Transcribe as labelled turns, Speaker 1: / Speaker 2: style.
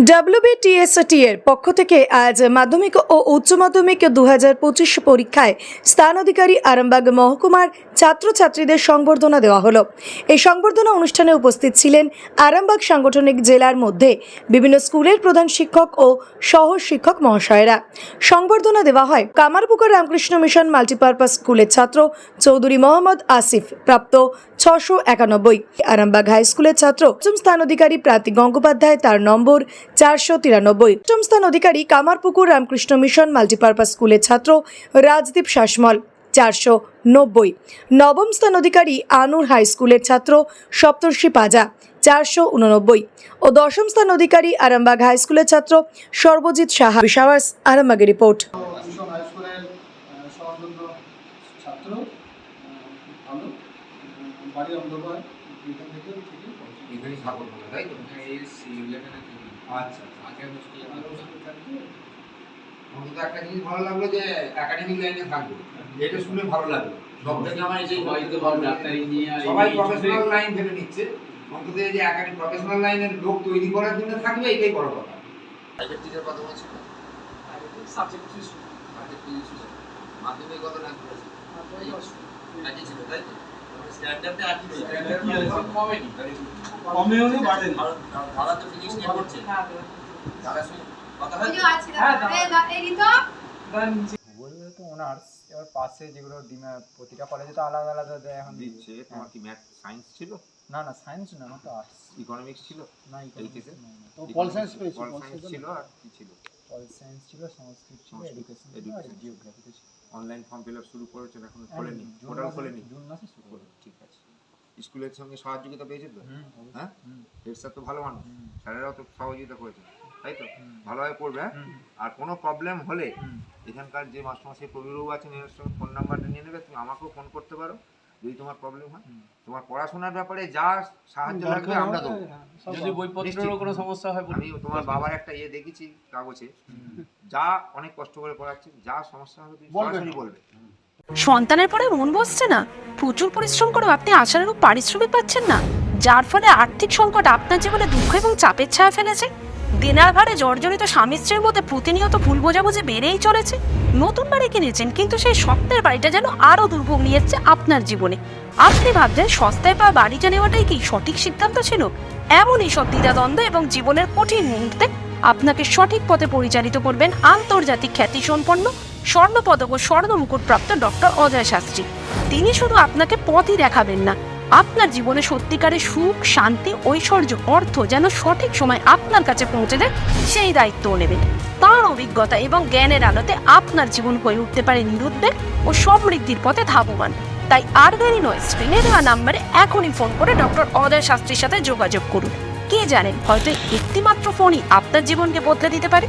Speaker 1: WBTST এর পক্ষ থেকে আজ মাধ্যমিক ও উচ্চ মাধ্যমিক 2025 পরীক্ষায় স্থান অধিকারী আরামবাগ মহকুমার ছাত্রছাত্রীদের সংবর্ধনা দেওয়া হলো। এই সংবর্ধনা অনুষ্ঠানে উপস্থিত ছিলেন আরামবাগ সাংগঠনিক জেলার মধ্যে বিভিন্ন স্কুলের প্রধান শিক্ষক ও সহ শিক্ষক মহাশয়েরা। সংবর্ধনা দেওয়া হয় কামারপুকুর রামকৃষ্ণ মিশন মাল্টিপারপাস স্কুলের ছাত্র চৌধুরী মোহাম্মদ আসিফ, প্রাপ্ত 691। আরামবাগ হাই স্কুলের ছাত্র পঞ্চম স্থান অধিকারী প্রান্তি গঙ্গোপাধ্যায়, তার নম্বর 493। অষ্টম স্থান অধিকারী কামারপুকুর রামকৃষ্ণ মিশন মাল্টিপারপাস স্কুলের ছাত্র রাজদীপ শাসমল, 490। নবম স্থান অধিকারী আনুর হাই স্কুলের ছাত্র সপ্তর্ষি পাজা, 489। ও দশম স্থান অধিকারী আরামবাগ হাই স্কুলের ছাত্র সর্বজিৎ সাহা। বিশাওয়াস, আরামবাগের রিপোর্ট।
Speaker 2: একটা জিনিস ভালো লাগলো যে একাডেমিক লাইনে থাকবো, এটা শুনে ভালো লাগলো। সব থেকে আমার এই ডাক্তার, ইঞ্জিনিয়ার সবাই প্রফেশনাল লাইন ভেবে নিচ্ছে, অন্তত এই যে একাডেমিক প্রফেশনাল লাইনের লোক তৈরি করার জন্য থাকবে, এটাই বড় কথা। প্রাইভেট টিচার কত বলছিল? সাবজেক্ট মাধ্যমিক কত না করেছে? একই ছিল, তাই তো? স্ট্যান্ডার্ডে একই ছিল, কমেনি, কমেও না বাড়েনি। ভাড়া তো ফিজিক্স নিয়ে পড়ছে, তারা কথা হয়
Speaker 3: বললে তো অনার্স, এবার পাশে যেগুলো প্রতিটা কলেজে তো আলাদা আলাদা দেয় এখন
Speaker 2: দিচ্ছে। তোমার কি ম্যাথ সায়েন্স ছিল?
Speaker 3: না না, সায়েন্স না, আমার তো আর্টস।
Speaker 2: ইকোনমিক্স ছিল
Speaker 3: না,
Speaker 2: এইচএসে
Speaker 3: তো পল সায়েন্স পেয়েছি।
Speaker 2: পল সায়েন্স ছিল, আর কি ছিল?
Speaker 3: পল সায়েন্স ছিল, সংস্কৃত ছিল, এডুকেশন ছিল, আর জিওগ্রাফি ছিল।
Speaker 2: অনলাইন ফর্ম ফিল আপ শুরু করেছেন, এখন খোলেনি, পোর্টাল খোলেনি?
Speaker 3: জুন মাসে শুরু করে।
Speaker 2: ঠিক আছে। স্কুলের সঙ্গে সহযোগিতা পেয়েছে তো? হ্যাঁ, হেড স্যার তো ভালো মানুষ, স্যারেরাও তো সহযোগিতা করেছে, তাই তো? ভালোভাবে পড়বে। হ্যাঁ, আর কোনো প্রবলেম হলে এখানকার যে মাস্টারমশাই প্রবীরবাবু আছেন, এর সঙ্গে ফোন নাম্বারটা নিয়ে নেবে, তুমি আমাকেও ফোন করতে পারো যদি তোমার প্রবলেম হয়। তোমার পড়াশোনার ব্যাপারে যা সাহায্য লাগবে আমরা দেবো।
Speaker 4: যদি বইপত্রেরও কোনো সমস্যা হয়,
Speaker 2: আমি তোমার বাবার একটা দেখেছি কাগজে, যা অনেক কষ্ট করে পড়াচ্ছে, যা সমস্যা হবে তুমি সরাসরি বলবে।
Speaker 5: সন্তানের পরে মন বসছে না, প্রচুর পরিশ্রম করেও আপনি আশানুরূপ পারিশ্রমিক পাচ্ছেন না, যার ফলে আর্থিক সংকট আপনার জীবনে দুঃখ এবং চাপের ছায়া ফেলেছে। দেনার ভারে জর্জরিত স্বামী স্ত্রীর মধ্যে প্রতিনিয়ত ভুল বোঝাবুঝি বেড়েই চলেছে। নতুন বাড়ি কিনেছেন, কিন্তু সেই স্বপ্নের বাড়িটা যেন আরও দুর্ভোগ নিয়ে এসছে আপনার জীবনে। আপনি ভাবছেন সস্তায় পাওয়া বাড়িটা নেওয়াটাই কি সঠিক সিদ্ধান্ত ছিল? এমনই সব দ্বিধাদ্বন্দ্ব এবং জীবনের কঠিন মুহূর্তে আপনাকে সঠিক পথে পরিচালিত করবেন আন্তর্জাতিক খ্যাতিসম্পন্ন স্বর্ণপদক ও স্বর্ণ মুকুটপ্রাপ্ত ডক্টর অজয় শাস্ত্রী। তিনি শুধু আপনাকে পথই দেখাবেন না, আপনার জীবনে সত্যিকারের সুখ, শান্তি, ঐশ্বর্য, অর্থ যেন সঠিক সময় আপনার কাছে পৌঁছে দেয়, সেই দায়িত্বও নেবেন। তাঁর অভিজ্ঞতা এবং জ্ঞানের আলোতে আপনার জীবন হয়ে উঠতে পারে নিরুদ্বেগ ও সমৃদ্ধির পথে ধাবমান। তাই আর দেরি নয়, স্ক্রিনে দেওয়া নাম্বারে এখনই ফোন করে ডক্টর অজয় শাস্ত্রীর সাথে যোগাযোগ করুন। কে জানেন, হয়তো একটিমাত্র ফোনই আপনার জীবনকে বদলে দিতে পারে।